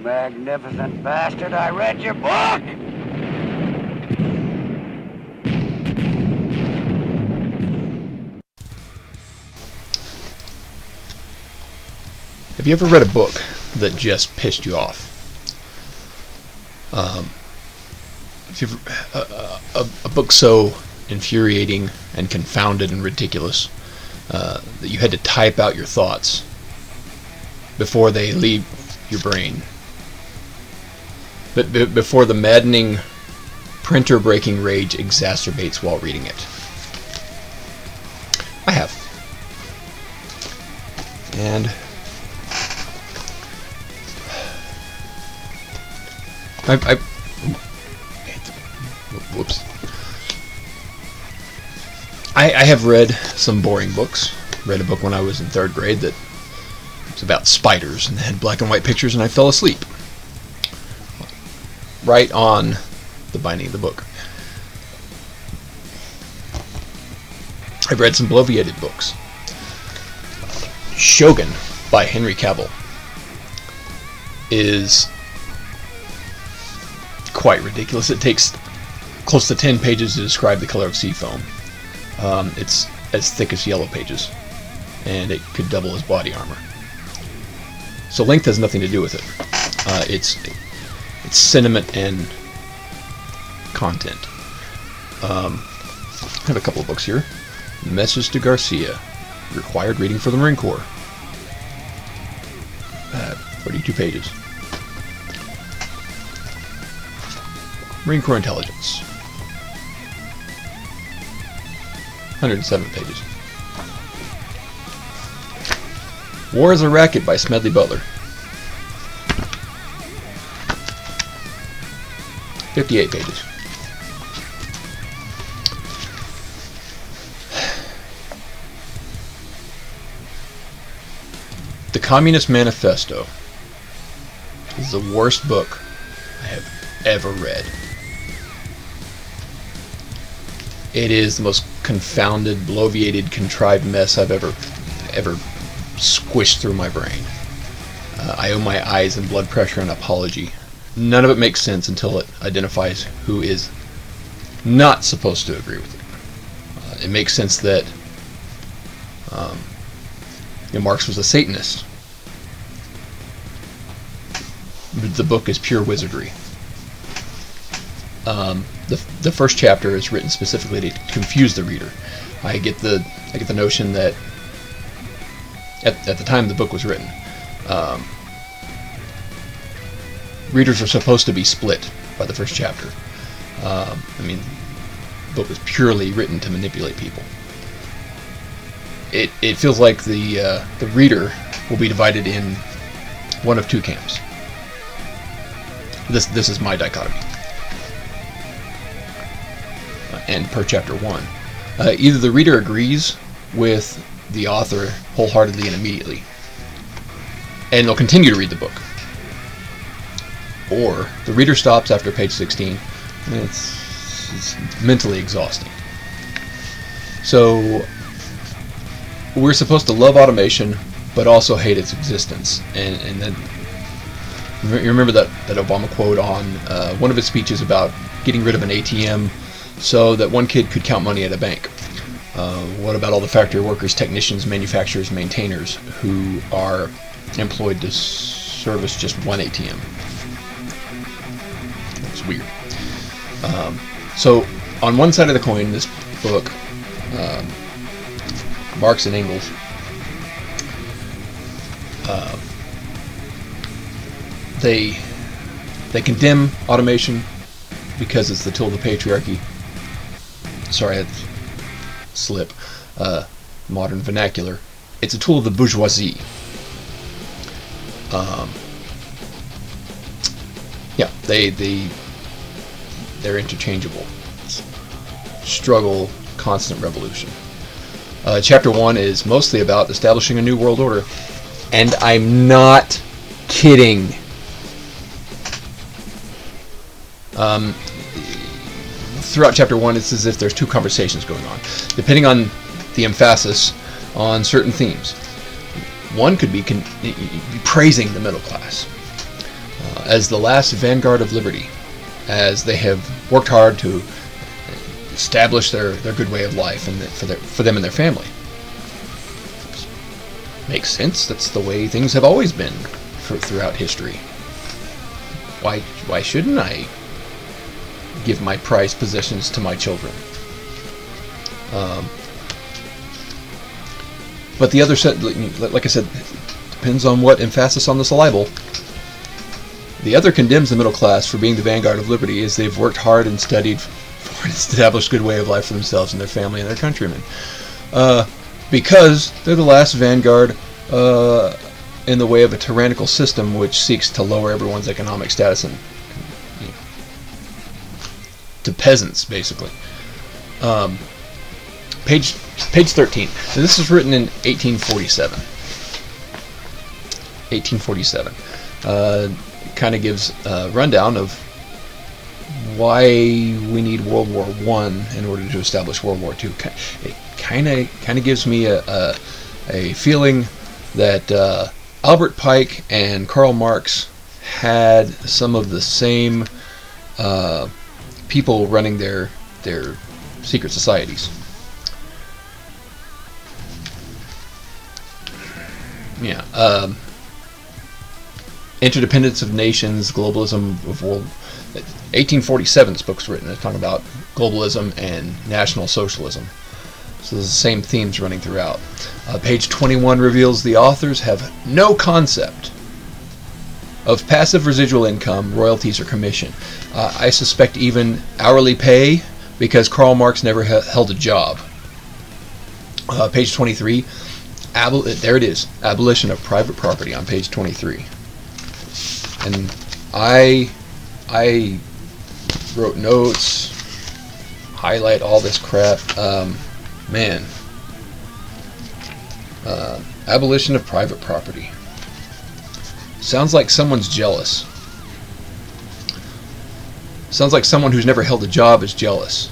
magnificent bastard, I read your book! Have you ever read a book that just pissed you off? If you've, a book so infuriating and confounded and ridiculous that you had to type out your thoughts before they leave your brain. But before the maddening, printer-breaking rage exacerbates while reading it. I have. And whoops. I have read some boring books. Read a book when I was in 3rd grade that was about spiders and had black and white pictures, and I fell asleep right on the binding of the book. I've read some bloviated books. Shogun by Henry Cavill is quite ridiculous. It takes close to 10 pages to describe the color of sea foam. It's as thick as Yellow Pages, and it could double his body armor. So length has nothing to do with it. It's sentiment and content. I have a couple of books here. Message to Garcia, required reading for the Marine Corps. 42 pages. Marine Corps Intelligence. 107 pages. War is a Racket by Smedley Butler. 58 pages. The Communist Manifesto is the worst book I have ever read. It is the most confounded, bloviated, contrived mess I've ever squished through my brain. I owe my eyes and blood pressure an apology. None of it makes sense until it identifies who is not supposed to agree with it. It makes sense that Marx was a Satanist. The book is pure wizardry. The first chapter is written specifically to confuse the reader. I get the notion that at the time the book was written, readers are supposed to be split by the first chapter. The book was purely written to manipulate people. It feels like the reader will be divided in one of two camps. This is my dichotomy. And per chapter 1, either the reader agrees with the author wholeheartedly and immediately, and they'll continue to read the book, or the reader stops after page 16, and it's mentally exhausting. So we're supposed to love automation, but also hate its existence. And then you remember that Obama quote on one of his speeches about getting rid of an ATM so that one kid could count money at a bank. What about all the factory workers, technicians, manufacturers, maintainers who are employed to service just one ATM? That's weird. So on one side of the coin, this book, Marx and Engels, they condemn automation because it's the tool of the patriarchy. Sorry, that's slip. Modern vernacular. It's a tool of the bourgeoisie. They're interchangeable. Struggle, constant revolution. Chapter 1 is mostly about establishing a new world order, and I'm not kidding. Throughout chapter 1, it's as if there's two conversations going on, depending on the emphasis on certain themes. One could be praising the middle class. as the last vanguard of liberty, as they have worked hard to establish their good way of life and for them and their family. Makes sense. That's the way things have always been throughout history. Why shouldn't I give my prized possessions to my children? But the other set, like I said, depends on what emphasis on the syllable. The other condemns the middle class for being the vanguard of liberty, as they've worked hard and studied for an established good way of life for themselves and their family and their countrymen. Because they're the last vanguard in the way of a tyrannical system which seeks to lower everyone's economic status and to peasants, basically. Page 13. So this was written in 1847. 1847. Kind of gives a rundown of why we need World War I in order to establish World War II. It kind of gives me a feeling that Albert Pike and Karl Marx had some of the same people running their secret societies. Yeah. Interdependence of Nations, Globalism of World. 1847 this book's written. It's talking about globalism and National Socialism. So there's the same themes running throughout. Page 21 reveals the authors have no concept of passive residual income, royalties, or commission. I suspect even hourly pay, because Karl Marx never held a job. Page 23, there it is, abolition of private property on page 23. And I wrote notes, highlight all this crap. Man, abolition of private property. Sounds like someone's jealous. Sounds like someone who's never held a job is jealous.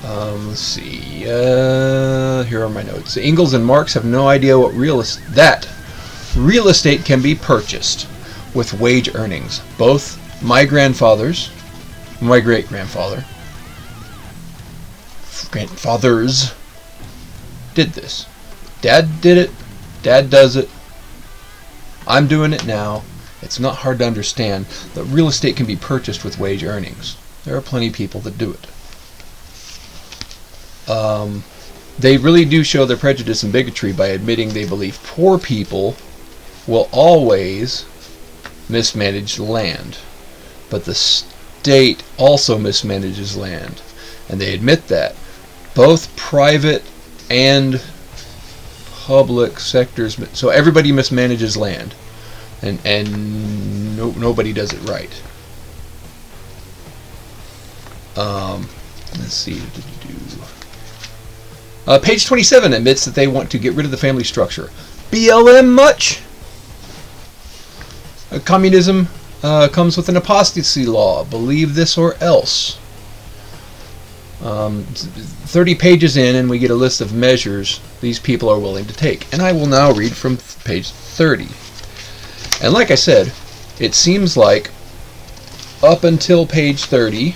Let's see. Here are my notes. Engels and Marx have no idea what real estate can be purchased with wage earnings. Both my great-grandfathers did this. Dad did it. Dad does it. I'm doing it now. It's not hard to understand that real estate can be purchased with wage earnings. There are plenty of people that do it. They really do show their prejudice and bigotry by admitting they believe poor people will always mismanage land. But the state also mismanages land. And they admit that. Both private and public sectors, so everybody mismanages land. And nobody does it right. Let's see. Page 27 admits that they want to get rid of the family structure. BLM much? Communism comes with an apostasy law. Believe this or else. 30 pages in, and we get a list of measures these people are willing to take. And I will now read from page 30. And like I said, it seems like up until page 30,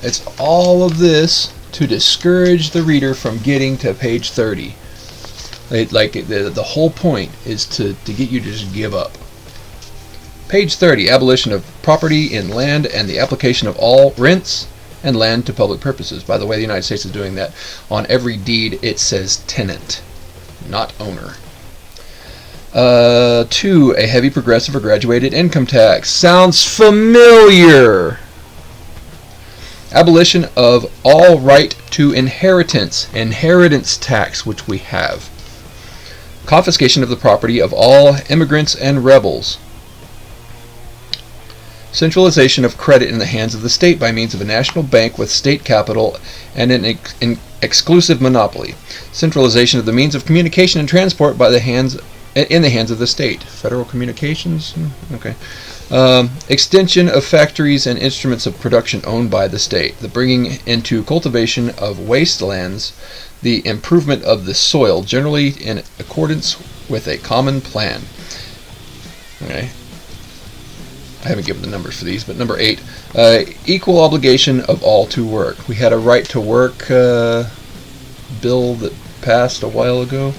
it's all of this to discourage the reader from getting to page 30. The whole point is to get you to just give up. Page 30, abolition of property in land and the application of all rents and land to public purposes. By the way, the United States is doing that. On every deed it says tenant, not owner. 2, a heavy progressive or graduated income tax. Sounds familiar. Abolition of all right to inheritance tax, which we have. Confiscation of the property of all immigrants and rebels. Centralization of credit in the hands of the state by means of a national bank with state capital and an exclusive monopoly. Centralization of the means of communication and transport in the hands of the state. Federal communications? Okay. Extension of factories and instruments of production owned by the state. The bringing into cultivation of wastelands. The improvement of the soil, generally in accordance with a common plan. Okay. I haven't given the numbers for these, but number 8, equal obligation of all to work. We had a right to work bill that passed a while ago.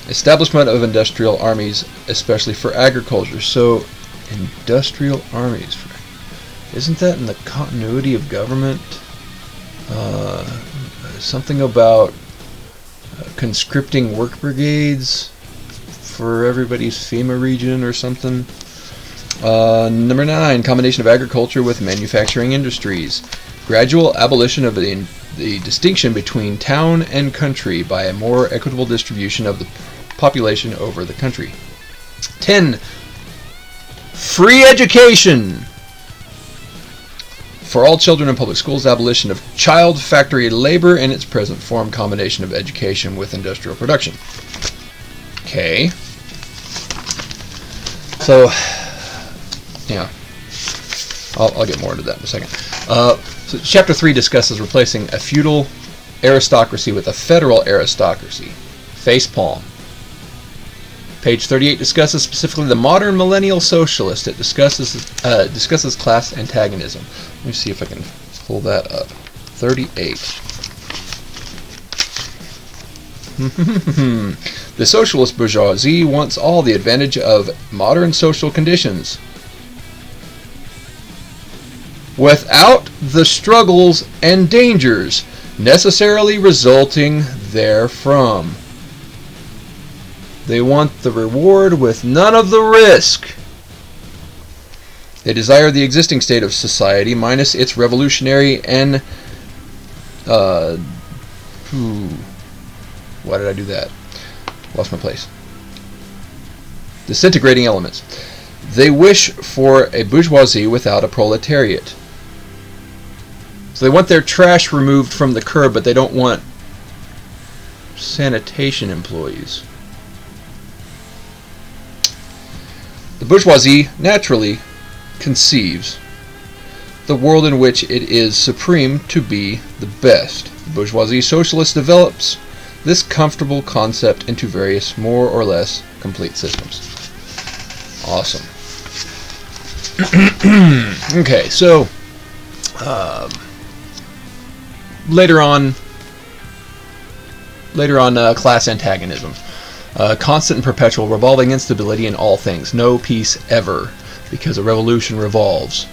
Establishment of industrial armies, especially for agriculture. So, industrial armies. Isn't that in the continuity of government? Something about conscripting work brigades for everybody's FEMA region or something. Number 9, combination of agriculture with manufacturing industries. Gradual abolition of the distinction between town and country by a more equitable distribution of the population over the country. 10, free education for all children in public schools. Abolition of child factory labor in its present form. Combination of education with industrial production. Okay. So, yeah. I'll get more into that in a second. So Chapter 3 discusses replacing a feudal aristocracy with a federal aristocracy. Facepalm. Page 38 discusses specifically the modern millennial socialist. It discusses class antagonism. Let me see if I can pull that up. 38. The socialist bourgeoisie wants all the advantage of modern social conditions, without the struggles and dangers necessarily resulting therefrom. They want the reward with none of the risk. They desire the existing state of society minus its revolutionary and why did I do that? Lost my place. Disintegrating elements. They wish for a bourgeoisie without a proletariat. So they want their trash removed from the curb, but they don't want sanitation employees. The bourgeoisie naturally conceives the world in which it is supreme to be the best. The bourgeoisie socialist develops this comfortable concept into various more or less complete systems. Awesome. Okay, so later on, class antagonism. Constant and perpetual revolving instability in all things. No peace ever, because a revolution revolves.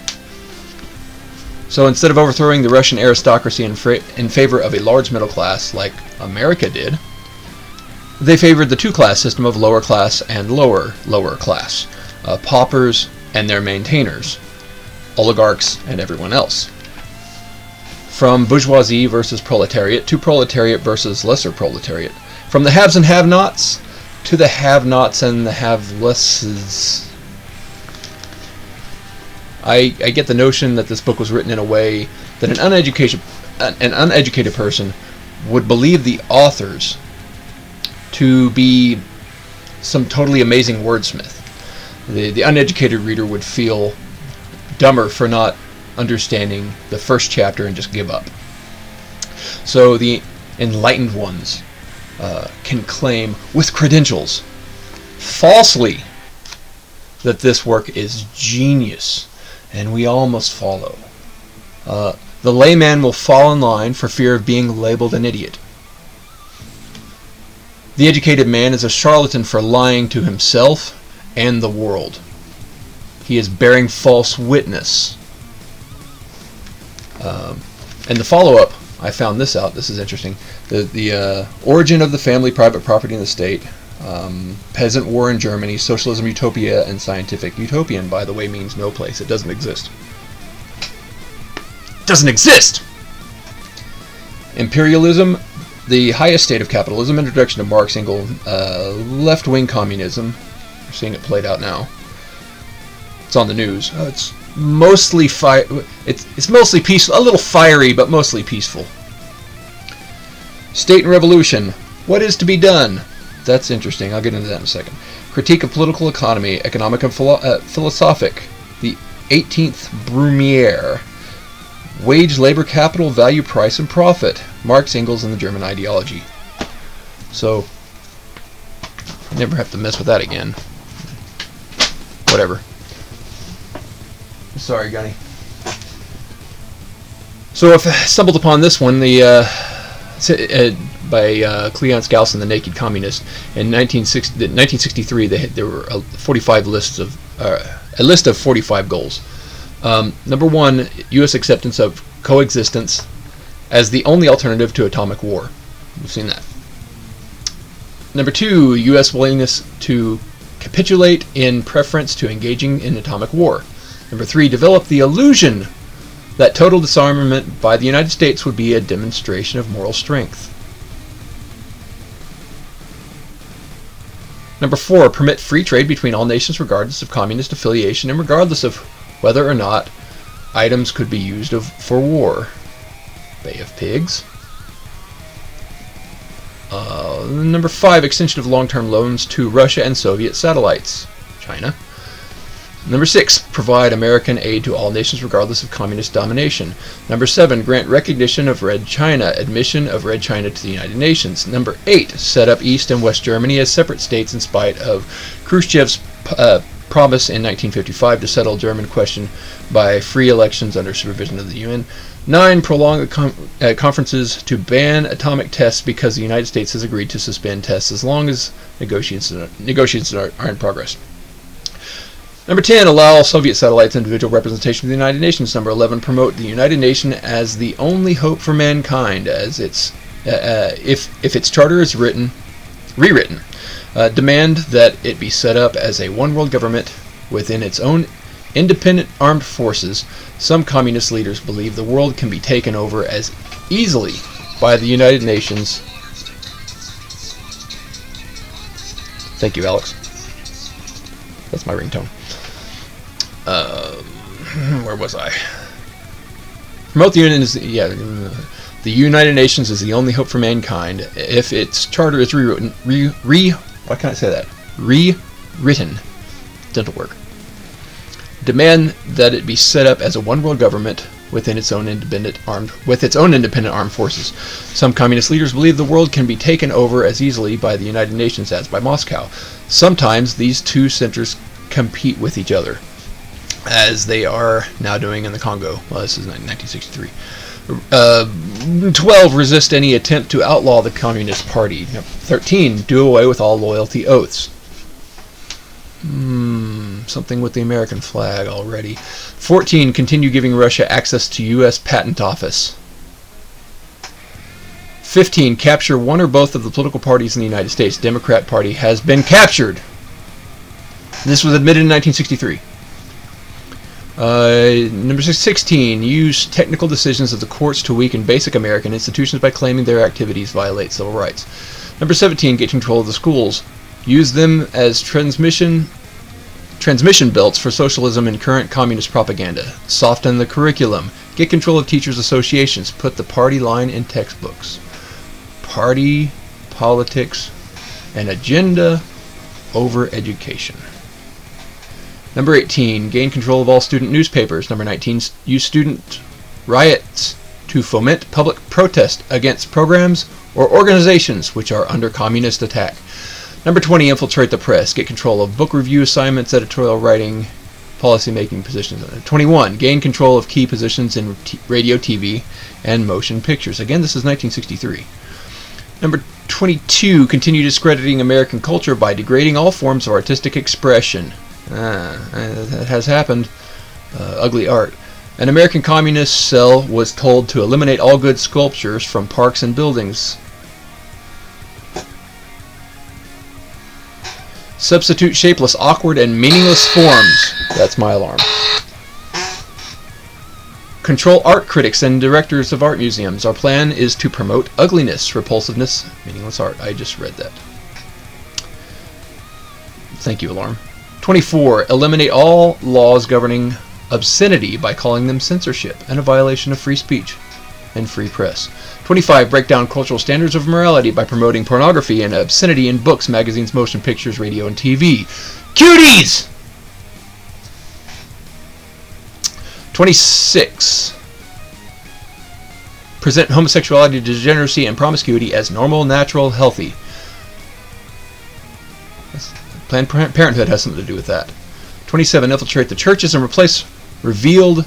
So instead of overthrowing the Russian aristocracy in favor of a large middle class like America did, they favored the two-class system of lower class and lower class. Paupers and their maintainers. Oligarchs and everyone else. From bourgeoisie versus proletariat to proletariat versus lesser proletariat. From the haves and have-nots to the have-nots and the have-lesses. I get the notion that this book was written in a way that an uneducated person would believe the authors to be some totally amazing wordsmith. The uneducated reader would feel dumber for not understanding the first chapter and just give up. So the enlightened ones can claim with credentials falsely that this work is genius, and we all must follow. The layman will fall in line for fear of being labeled an idiot. The educated man is a charlatan for lying to himself and the world. He is bearing false witness. And the follow-up, I found this out. This is interesting. The origin of the family, private property in the state, peasant war in Germany, socialism utopia, and scientific utopian, by the way, means no place. It doesn't exist. Doesn't exist! Imperialism, the highest state of capitalism, introduction of Marx, Engels, left-wing communism. We're seeing it played out now. It's on the news. It's mostly it's mostly peaceful, a little fiery, but mostly peaceful. State and revolution. What is to be done? That's interesting. I'll get into that in a second. Critique of political economy, economic and philosophic. The 18th Brumaire. Wage, labor, capital, value, price, and profit. Marx, Engels, and the German ideology. So, Never have to mess with that again. Whatever. Sorry, Gunny. So if I stumbled upon this one, by Cleon Skousen, The Naked Communist, in 1963, there were a list of 45 goals. Number 1, U.S. acceptance of coexistence as the only alternative to atomic war. We've seen that. Number 2, U.S. willingness to capitulate in preference to engaging in atomic war. Number 3, develop the illusion that total disarmament by the United States would be a demonstration of moral strength. Number 4, permit free trade between all nations regardless of communist affiliation and regardless of whether or not items could be used for war. Bay of Pigs. Number 5, extension of long-term loans to Russia and Soviet satellites. China. Number 6, provide American aid to all nations regardless of communist domination. Number 7, grant recognition of Red China, admission of Red China to the United Nations. Number 8, set up East and West Germany as separate states in spite of Khrushchev's promise in 1955 to settle German question by free elections under supervision of the UN. 9, prolong conferences to ban atomic tests because the United States has agreed to suspend tests as long as negotiations are in progress. Number 10, allow Soviet satellites individual representation of the United Nations. Number 11, promote the United Nations as the only hope for mankind, as its if its charter is rewritten. Demand that it be set up as a one-world government within its own independent armed forces. Some communist leaders believe the world can be taken over as easily by the United Nations. Thank you, Alex. That's my ringtone. Where was I? Promote the Union the United Nations is the only hope for mankind. If its charter is rewritten, why can't I say that? Rewritten. Dental work. Demand that it be set up as a one-world government within its own independent armed forces. Some communist leaders believe the world can be taken over as easily by the United Nations as by Moscow. Sometimes these two centers compete with each other, as they are now doing in the Congo. Well, this is 1963. 12, resist any attempt to outlaw the Communist Party. 13, do away with all loyalty oaths. Something with the American flag already. 14, continue giving Russia access to U.S. Patent Office. 15, capture one or both of the political parties in the United States. Democrat Party has been captured. This was admitted in 1963. Number 16, use technical decisions of the courts to weaken basic American institutions by claiming their activities violate civil rights. Number 17, get control of the schools. Use them as transmission belts for socialism and current communist propaganda. Soften the curriculum. Get control of teachers' associations. Put the party line in textbooks. Party, politics, and agenda over education. Number 18, gain control of all student newspapers. Number 19, use student riots to foment public protest against programs or organizations which are under communist attack. Number 20, infiltrate the press. Get control of book review assignments, editorial writing, policy-making positions. 21, gain control of key positions in radio, TV, and motion pictures. Again, this is 1963. Number 22, continue discrediting American culture by degrading all forms of artistic expression. That has happened. Ugly art. An American communist cell was told to eliminate all good sculptures from parks and buildings. Substitute shapeless, awkward, and meaningless forms. That's my alarm. Control art critics and directors of art museums. Our plan is to promote ugliness, repulsiveness, meaningless art. I just read that. Thank you, alarm. 24. Eliminate all laws governing obscenity by calling them censorship and a violation of free speech and free press. 25. Break down cultural standards of morality by promoting pornography and obscenity in books, magazines, motion pictures, radio, and TV. Cuties! 26. Present homosexuality, degeneracy, and promiscuity as normal, natural, healthy. Planned Parenthood has something to do with that. 27, infiltrate the churches and replace revealed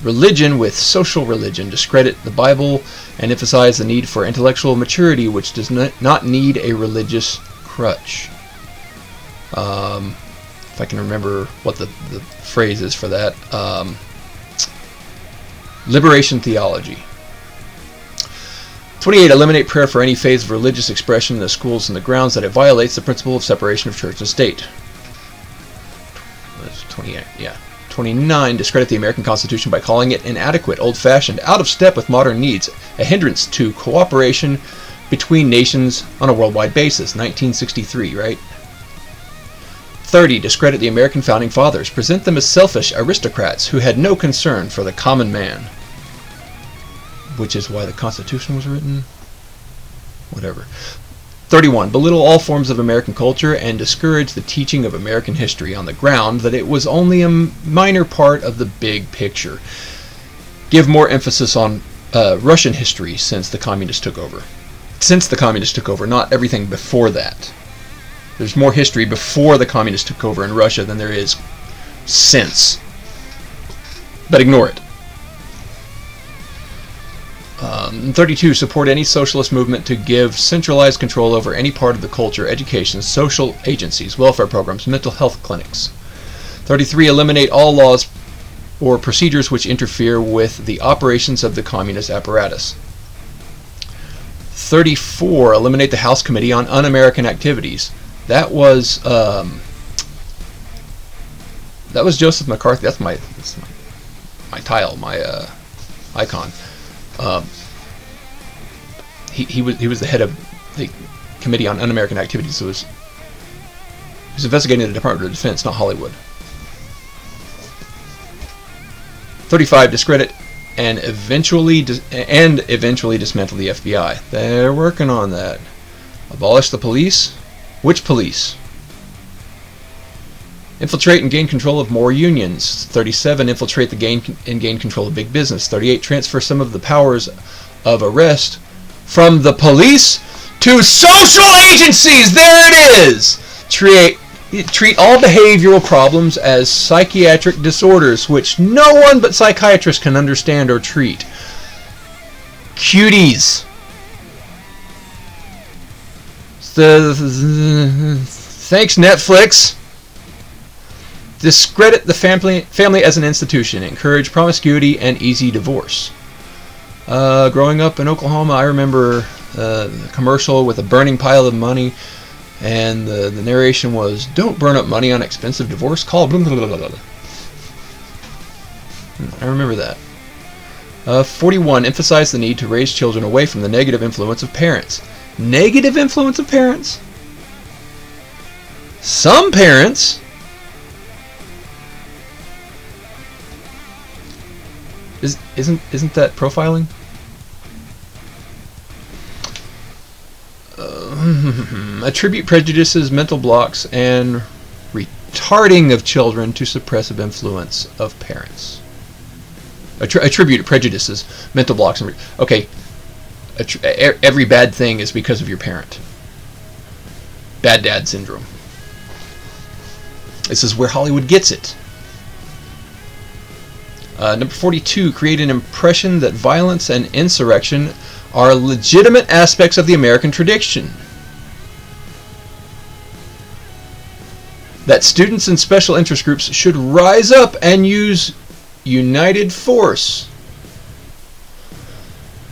religion with social religion. Discredit the Bible and emphasize the need for intellectual maturity, which does not need a religious crutch. If I can remember what the phrase is for that. Liberation theology. 28. Eliminate prayer for any phase of religious expression in the schools and the grounds that it violates the principle of separation of church and state. That's 28. Yeah. 29. Discredit the American Constitution by calling it inadequate, old-fashioned, out of step with modern needs, a hindrance to cooperation between nations on a worldwide basis. 1963, right? 30. Discredit the American Founding Fathers. Present them as selfish aristocrats who had no concern for the common man. Which is why the Constitution was written. Whatever. 31. Belittle all forms of American culture and discourage the teaching of American history on the ground that it was only a minor part of the big picture. Give more emphasis on Russian history since the communists took over. Since the communists took over, not everything before that. There's more history before the communists took over in Russia than there is since. But ignore it. 32. Support any socialist movement to give centralized control over any part of the culture, education, social agencies, welfare programs, mental health clinics. 33. Eliminate all laws or procedures which interfere with the operations of the communist apparatus. 34. Eliminate the House Committee on Un-American Activities. That was Joseph McCarthy. That's my tile, my icon. He was the head of the Committee on Un-American Activities. So he was investigating the Department of Defense, not Hollywood. 35. Discredit and eventually dismantle the FBI. They're working on that. Abolish the police. Which police? Infiltrate and gain control of more unions. 37. Infiltrate and gain control of big business. 38. Transfer some of the powers of arrest from the police to social agencies. There it is. Treat all behavioral problems as psychiatric disorders, which no one but psychiatrists can understand or treat. Cuties. Thanks, Netflix. Discredit the family as an institution. Encourage promiscuity and easy divorce. Growing up in Oklahoma, I remember the commercial with a burning pile of money, and the narration was, "Don't burn up money on expensive divorce. Call blah, blah, blah, blah." I remember that. 41. Emphasize the need to raise children away from the negative influence of parents. Negative influence of parents? Some parents. Isn't that profiling? Attribute prejudices, mental blocks, and retarding of children to suppressive influence of parents. Attribute prejudices, mental blocks, and okay. Every bad thing is because of your parent. Bad dad syndrome. This is where Hollywood gets it. Number 42, create an impression that violence and insurrection are legitimate aspects of the American tradition. That students and special interest groups should rise up and use united force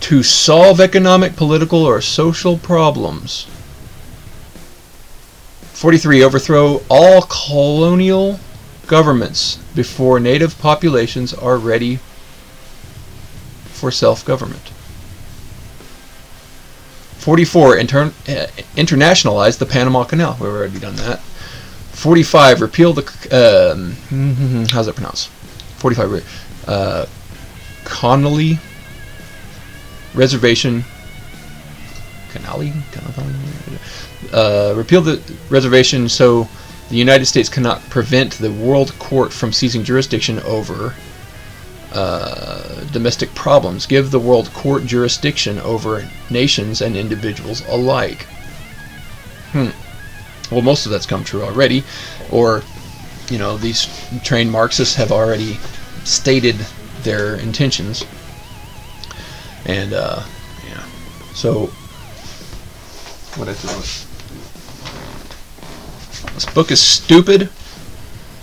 to solve economic, political, or social problems. 43, overthrow all colonial governments before native populations are ready for self-government. 44, internationalize the Panama Canal. We've already done that. 45, repeal the how's that pronounced? 45, Connolly Reservation. Repeal the reservation so the United States cannot prevent the World Court from seizing jurisdiction over domestic problems. Give the World Court jurisdiction over nations and individuals alike. Well, most of that's come true already, or these trained Marxists have already stated their intentions. And yeah. So what I do? This book is stupid,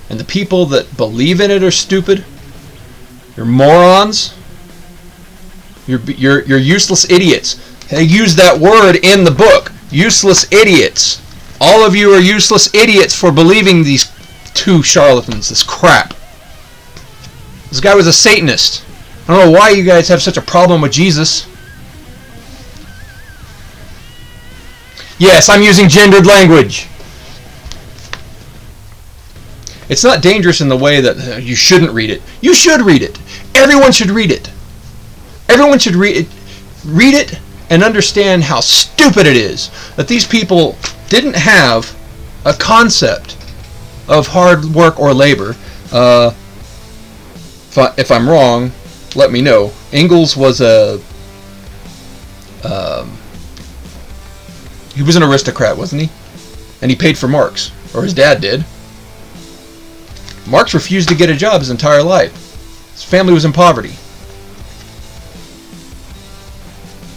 and the people that believe in it are stupid. You're morons. You're useless idiots. They use that word in the book. Useless idiots. All of you are useless idiots for believing these two charlatans, this crap. This guy was a Satanist. I don't know why you guys have such a problem with Jesus. Yes, I'm using gendered language. It's not dangerous in the way that you shouldn't read it. You should read it. Everyone should read it. Everyone should read it and understand how stupid it is that these people didn't have a concept of hard work or labor. If I'm wrong, let me know. Engels was he was an aristocrat, wasn't he? And he paid for Marx, or his dad did. Marx refused to get a job his entire life. His family was in poverty.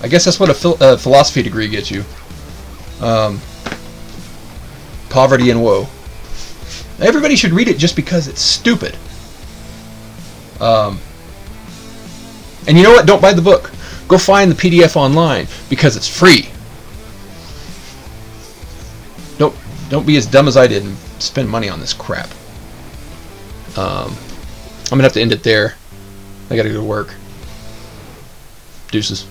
I guess that's what a philosophy degree gets you. Poverty and woe. Everybody should read it just because it's stupid. And you know what? Don't buy the book. Go find the PDF online because it's free. Don't be as dumb as I did and spend money on this crap. I'm gonna have to end it there. I gotta go to work. Deuces.